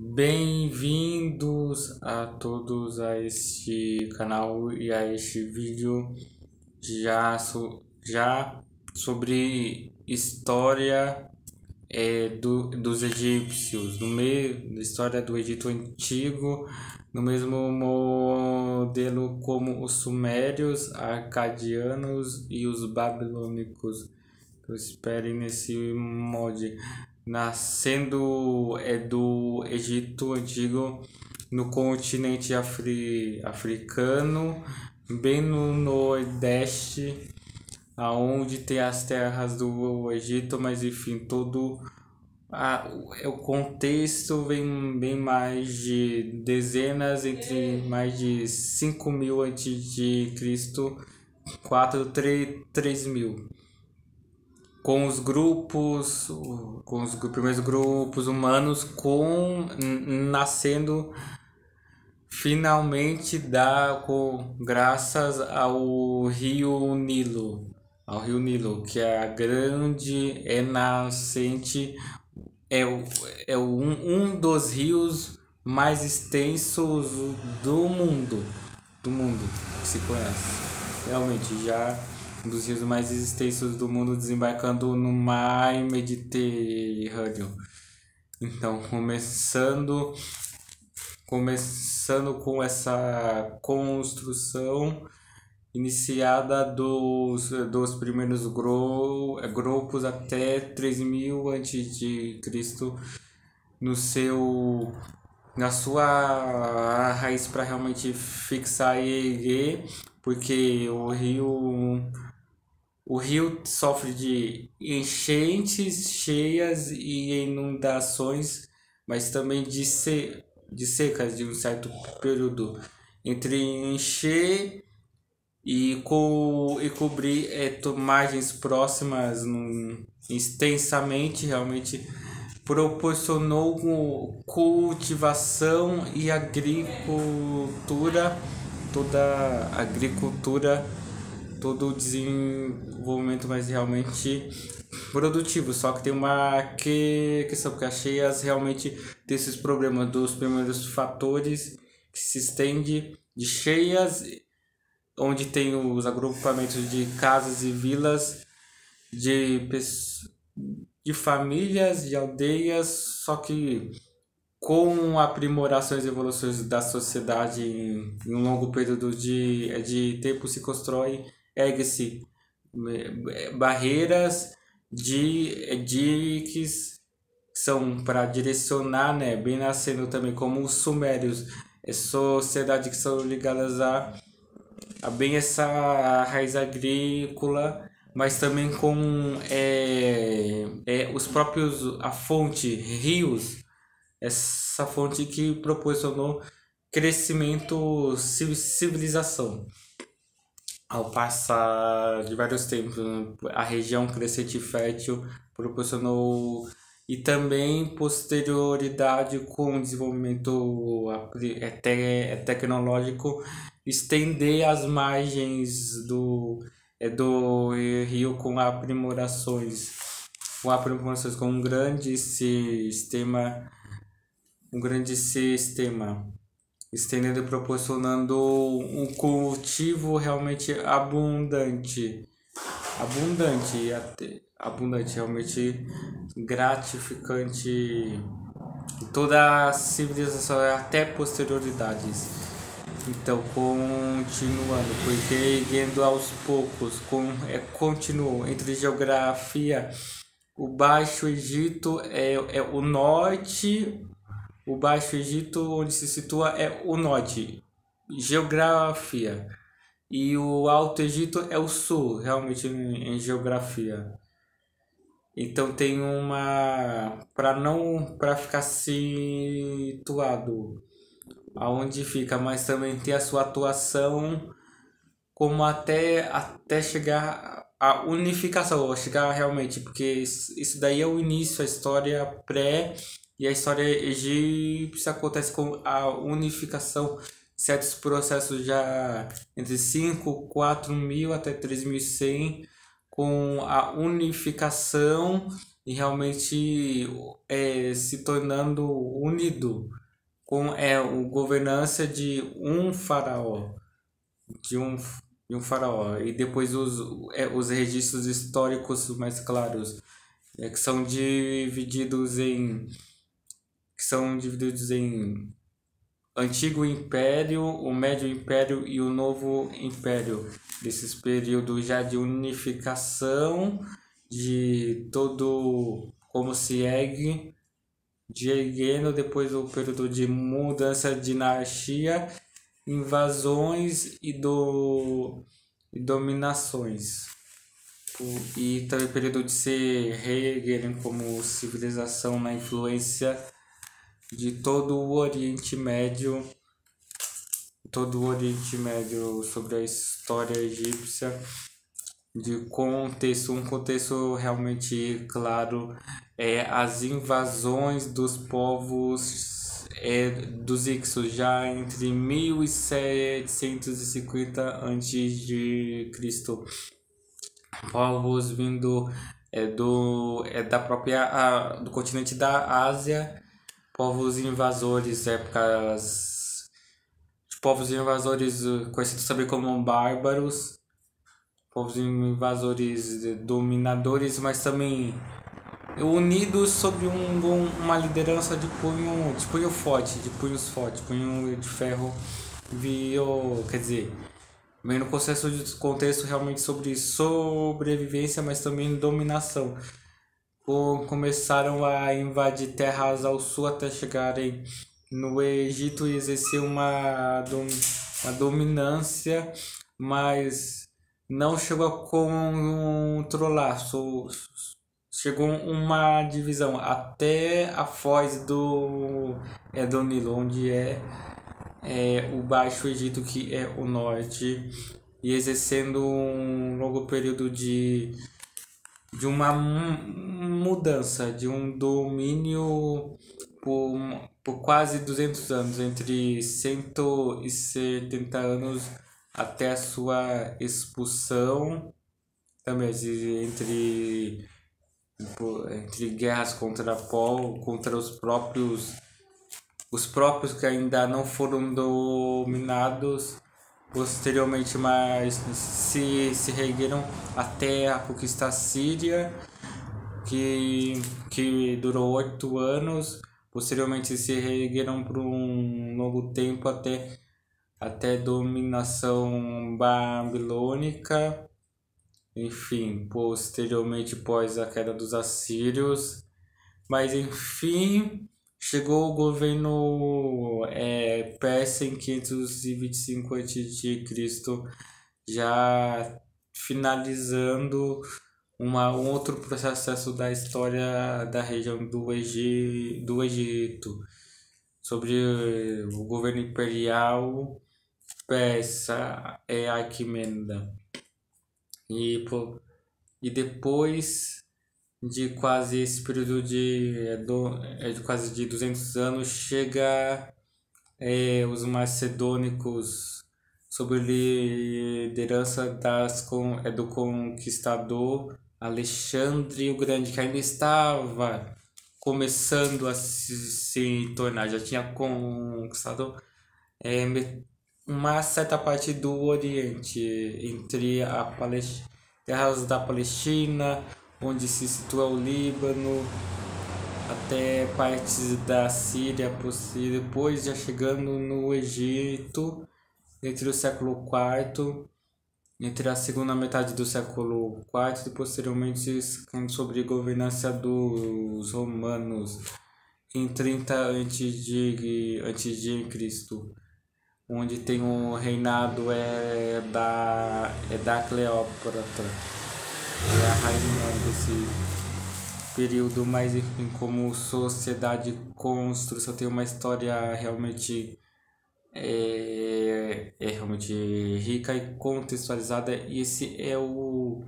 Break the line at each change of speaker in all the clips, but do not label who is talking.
Bem-vindos a todos a este canal e a este vídeo já sobre história dos egípcios, no meio da história do Egito Antigo, no mesmo modelo como os sumérios, acadianos e os babilônicos. Eu espero nesse molde nascendo do Egito Antigo no continente africano, bem no nordeste, aonde tem as terras do Egito, mas enfim, o contexto vem bem mais de dezenas, entre mais de 5.000 antes de Cristo, 3.000 com os primeiros grupos humanos nascendo finalmente graças ao rio Nilo, que é a grande nascente, um dos rios mais extensos do mundo que se conhece. Realmente já um dos rios mais extensos do mundo, desembarcando no mar Mediterrâneo. Então, começando com essa construção iniciada dos primeiros grupos até 3.000 a.C. Na sua raiz, para realmente fixar e erguer, porque o rio sofre de enchentes, cheias e inundações, mas também de secas de um certo período. Entre encher e cobrir margens próximas extensamente, realmente proporcionou cultivação e agricultura, todo o desenvolvimento mais realmente produtivo. Só que tem uma questão, porque as cheias realmente tem esses problemas dos primeiros fatores que se estende de cheias, onde tem os agrupamentos de casas e vilas de famílias, de aldeias, só que com aprimorações e evoluções da sociedade em um longo período de tempo se constrói, ergue-se barreiras de diques, são para direcionar, né, bem nascendo também como os sumérios, sociedades que são ligadas a bem essa raiz agrícola, mas também com os próprios, a fonte, rios, essa fonte que proporcionou crescimento, civilização. Ao passar de vários tempos, a região crescente e fértil proporcionou, e também posterioridade com o desenvolvimento tecnológico, estender as margens do rio com um grande sistema, estendendo e proporcionando um cultivo realmente abundante, realmente gratificante em toda a civilização, até posterioridades. Então, continuando, porque indo aos poucos, continuou entre geografia. O Baixo Egito é o norte. O Baixo Egito, onde se situa, é o norte, geografia. E o Alto Egito é o sul, realmente em geografia. Então tem para ficar situado aonde fica, mas também tem a sua atuação como até chegar à unificação, chegar realmente, porque isso daí é o início, a história pré. E a história egípcia acontece com a unificação, certos processos já entre 4.000 até 3.100, com a unificação e realmente se tornando unido com o governança de um faraó, de um, de um faraó, e depois os registros históricos mais claros, que são divididos em Antigo Império, o Médio Império e o Novo Império, desses períodos já de unificação de todo como se ergue, de erguendo, depois o período de mudança de dinastia, invasões e dominações. E também o período de se reerguerem como civilização na influência de todo o Oriente Médio sobre a história egípcia, um contexto realmente claro, as invasões dos povos dos Ixos já entre 1750 a.C., povos vindo da própria do continente da Ásia, povos invasores, povos invasores conhecidos também como bárbaros, povos invasores dominadores, mas também unidos sob uma liderança de punho forte, de punhos fortes, punho de ferro, quer dizer, meio no contexto realmente sobre sobrevivência, mas também dominação. Começaram a invadir terras ao sul até chegarem no Egito e exercer uma dominância, mas não chegou a controlar. Chegou uma divisão até a foz do Nilo, onde o Baixo Egito, que é o norte, e exercendo um longo período de uma mudança, de um domínio por quase 200 anos, entre 170 anos até a sua expulsão, também entre guerras contra os próprios que ainda não foram dominados. Posteriormente, mas se reergueram até a conquista síria, que durou 8 anos. Posteriormente, se reergueram por um longo tempo até dominação babilônica. Enfim, posteriormente, após a queda dos assírios. Mas, enfim, chegou o governo persa em 525 a.C., já finalizando um outro processo da história da região do Egito, sobre o governo imperial persa, Aquemeda. E depois de quase esse período de quase de 200 anos, chega os macedônicos sob liderança do conquistador Alexandre o Grande, que ainda estava começando a se tornar, já tinha conquistado uma certa parte do Oriente, entre terras da Palestina, onde se situa o Líbano, até partes da Síria, depois já chegando no Egito, entre o século IV, entre a segunda metade do século IV e posteriormente sobre governança dos romanos em 30 antes de Cristo, onde tem o reinado da Cleópatra, a rainha desse período. Mas enfim, como sociedade e construção, tem uma história realmente realmente rica e contextualizada, e esse é o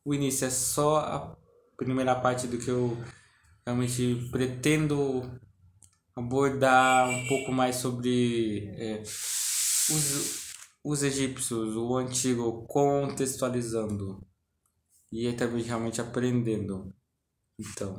início, é só a primeira parte do que eu realmente pretendo abordar um pouco mais sobre os egípcios, o antigo, contextualizando e também realmente aprendendo. Então,